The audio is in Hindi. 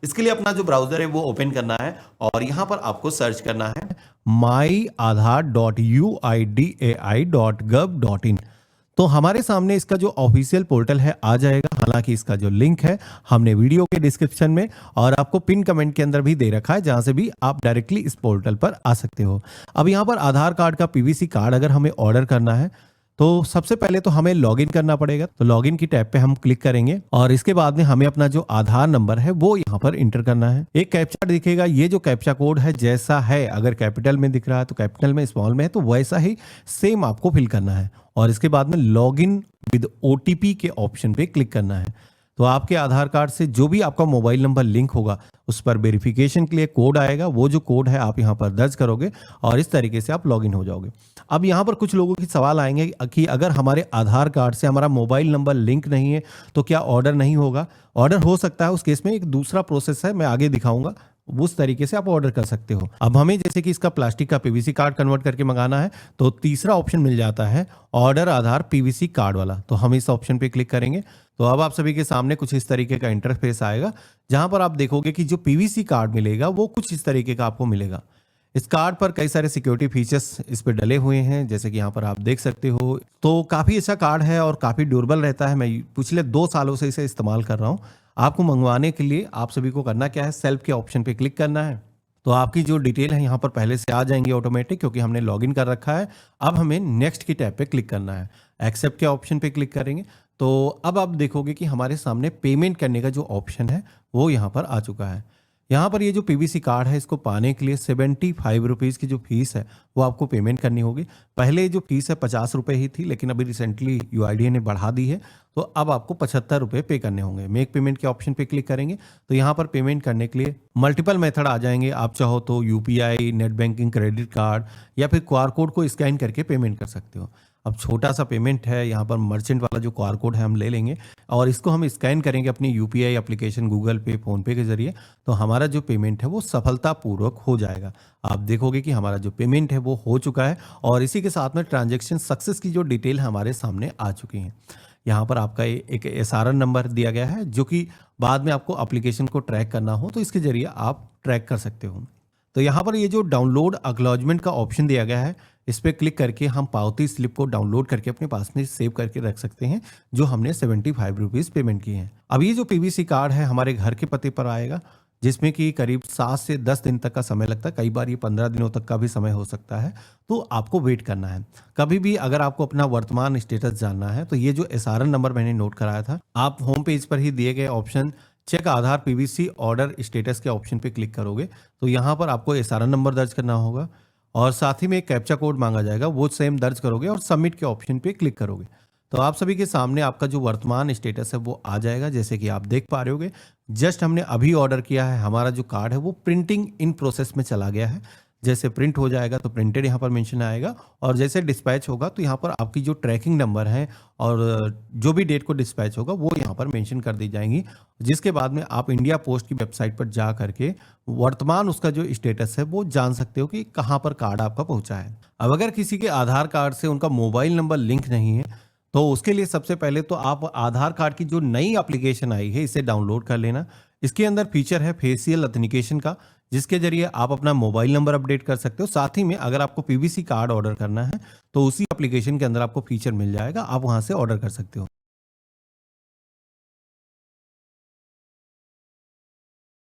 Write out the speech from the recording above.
इसके लिए अपना जो ब्राउजर है वो ओपन करना है और यहाँ पर आपको सर्च करना है myaadhar.uidai.gov.in। तो हमारे सामने इसका जो ऑफिशियल पोर्टल है आ जाएगा। हालांकि इसका जो लिंक है हमने वीडियो के डिस्क्रिप्शन में और आपको पिन कमेंट के अंदर भी दे रखा है, जहां से भी आप डायरेक्टली इस पोर्टल पर आ सकते हो। अब यहाँ पर आधार कार्ड का पीवीसी कार्ड अगर हमें ऑर्डर करना है तो सबसे पहले तो हमें लॉगिन करना पड़ेगा। तो लॉगिन की टैब पे हम क्लिक करेंगे और इसके बाद में हमें अपना जो आधार नंबर है वो यहाँ पर इंटर करना है। एक कैप्चा दिखेगा, ये जो कैप्चा कोड है जैसा है, अगर कैपिटल में दिख रहा है तो कैपिटल में, स्मॉल में है तो वैसा ही सेम आपको फिल करना है और इसके बाद में लॉगिन विद ओटीपी के ऑप्शन पे क्लिक करना है। तो आपके आधार कार्ड से जो भी आपका मोबाइल नंबर लिंक होगा उस पर वेरिफिकेशन के लिए कोड आएगा। वो जो कोड है आप यहाँ पर दर्ज करोगे और इस तरीके से आप लॉगिन हो जाओगे। अब यहाँ पर कुछ लोगों के सवाल आएंगे कि अगर हमारे आधार कार्ड से हमारा मोबाइल नंबर लिंक नहीं है तो क्या ऑर्डर नहीं होगा? ऑर्डर हो सकता है। उस केस में एक दूसरा प्रोसेस है, मैं आगे दिखाऊंगा, उस तरीके से आप ऑर्डर कर सकते हो। अब हमें जैसे कि इसका प्लास्टिक का पीवीसी कार्ड कन्वर्ट करके मंगाना है तो तीसरा ऑप्शन मिल जाता है ऑर्डर आधार पीवीसी कार्ड वाला। तो हम इस ऑप्शन पे क्लिक करेंगे तो अब आप सभी के सामने कुछ इस तरीके का इंटरफेस आएगा, जहां पर आप देखोगे कि जो पीवीसी कार्ड मिलेगा वो कुछ इस तरीके का आपको मिलेगा। इस कार्ड पर कई सारे सिक्योरिटी फीचर्स इस पे डले हुए हैं, जैसे कि यहाँ पर आप देख सकते हो। तो काफ़ी अच्छा कार्ड है और काफ़ी ड्यूरेबल रहता है। मैं पिछले 2 सालों से इसे इस्तेमाल कर रहा हूँ। आपको मंगवाने के लिए आप सभी को करना क्या है, सेल्फ के ऑप्शन पे क्लिक करना है। तो आपकी जो डिटेल है यहाँ पर पहले से आ जाएंगी ऑटोमेटिक, क्योंकि हमने लॉगिन कर रखा है। अब हमें नेक्स्ट की टैब पे क्लिक करना है, एक्सेप्ट के ऑप्शन पे क्लिक करेंगे तो अब आप देखोगे कि हमारे सामने पेमेंट करने का जो ऑप्शन है वो यहाँ पर आ चुका है। यहाँ पर ये जो पीवीसी कार्ड है इसको पाने के लिए 75 रुपीज़ की जो फीस है वो आपको पेमेंट करनी होगी। पहले जो फीस है 50 रुपये ही थी, लेकिन अभी रिसेंटली यूआईडीएआई ने बढ़ा दी है तो अब आपको 75 रुपये पे करने होंगे। मेक पेमेंट के ऑप्शन पे क्लिक करेंगे तो यहाँ पर पेमेंट करने के लिए मल्टीपल मेथड आ जाएंगे। आप चाहो तो UPI, net banking, credit card या फिर क्यूआर कोड को स्कैन करके पेमेंट कर सकते हो। अब छोटा सा पेमेंट है, यहाँ पर मर्चेंट वाला जो क्यूआर कोड है हम ले लेंगे और इसको हम स्कैन करेंगे अपनी यूपीआई एप्लीकेशन, गूगल पे, फोन पे के जरिए। तो हमारा जो पेमेंट है वो सफलतापूर्वक हो जाएगा। आप देखोगे कि हमारा जो पेमेंट है वो हो चुका है और इसी के साथ में ट्रांजैक्शन सक्सेस की जो डिटेल हमारे सामने आ चुकी है। यहाँ पर आपका एक एसआरएन नंबर दिया गया है, जो कि बाद में आपको एप्लीकेशन को ट्रैक करना हो तो इसके जरिए आप ट्रैक कर सकते हो। तो यहाँ पर ये जो डाउनलोड एक्नॉलेजमेंट का ऑप्शन दिया गया है, इस पर क्लिक करके हम पावती स्लिप को डाउनलोड करके अपने पास में सेव करके रख सकते हैं, जो हमने 75 रुपीज़ पेमेंट की है। अब ये जो पीवीसी कार्ड है हमारे घर के पते पर आएगा, जिसमें कि करीब 7 से 10 दिन तक का समय लगता है। कई बार ये 15 दिनों तक का भी समय हो सकता है, तो आपको वेट करना है। कभी भी अगर आपको अपना वर्तमान स्टेटस जानना है तो ये जो एसआरएन नंबर मैंने नोट कराया था, आप होम पेज पर ही दिए गए ऑप्शन चेक आधार पीवीसी ऑर्डर स्टेटस के ऑप्शन पे क्लिक करोगे तो यहाँ पर आपको एसआरएन नंबर दर्ज करना होगा और साथ ही में एक कैप्चा कोड मांगा जाएगा, वो सेम दर्ज करोगे और सबमिट के ऑप्शन पे क्लिक करोगे तो आप सभी के सामने आपका जो वर्तमान स्टेटस है वो आ जाएगा। जैसे कि आप देख पा रहे होगे, जस्ट हमने अभी ऑर्डर किया है, हमारा जो कार्ड है वो प्रिंटिंग इन प्रोसेस में चला गया है। जैसे प्रिंट हो जाएगा तो प्रिंटेड यहाँ पर मेंशन आएगा और जैसे डिस्पैच होगा तो यहाँ पर आपकी जो ट्रैकिंग नंबर है और जो भी डेट को डिस्पैच होगा वो यहाँ पर मेंशन कर दी जाएंगी, जिसके बाद में आप इंडिया पोस्ट की वेबसाइट पर जा करके वर्तमान उसका जो स्टेटस है वो जान सकते हो कि कहाँ पर कार्ड आपका पहुँचा है। अब अगर किसी के आधार कार्ड से उनका मोबाइल नंबर लिंक नहीं है तो उसके लिए सबसे पहले तो आप आधार कार्ड की जो नई एप्लीकेशन आई है इसे डाउनलोड कर लेना। इसके अंदर फीचर है फेशियल ऑथेंटिकेशन का, जिसके जरिए आप अपना मोबाइल नंबर अपडेट कर सकते हो। साथ ही में अगर आपको पीवीसी कार्ड ऑर्डर करना है तो उसी एप्लीकेशन के अंदर आपको फीचर मिल जाएगा, आप वहां से ऑर्डर कर सकते हो।